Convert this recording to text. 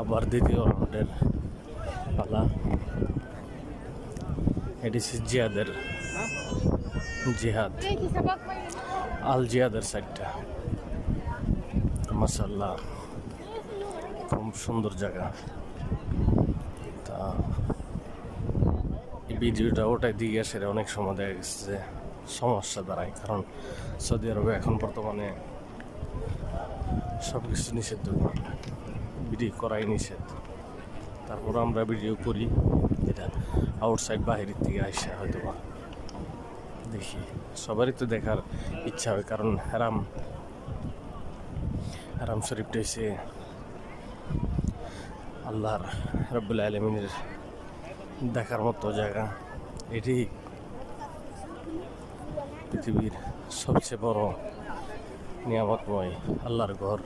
আবার দ্বিতীয় রাউন্ডের পালা। এটি জিহাদের জিহাদ আল জিহাদের সাইডটা। মাশাআল্লাহ খুব সুন্দর জায়গা। তা এই ভিডিওটা ওটাই দিয়ে সেটা অনেক সময় দেখা গেছে যে সমস্যা দাঁড়ায়, কারণ সৌদি আরবে এখন বর্তমানে সব কিছু নিষিদ্ধ, ভিডিও করাই নিষেধ। তারপর আমরা ভিডিও করি, এটা আউটসাইড বাহিরের থেকে আইসা হয়তো দেখি। সবারই তো দেখার ইচ্ছা হয়, কারণ হারাম শরীফটা হচ্ছে আল্লাহর রাব্বুল আলামিনের দেখার মতো জায়গা। এটি পৃথিবীর সবচেয়ে বড় নিয়ামতময় আল্লাহর ঘর।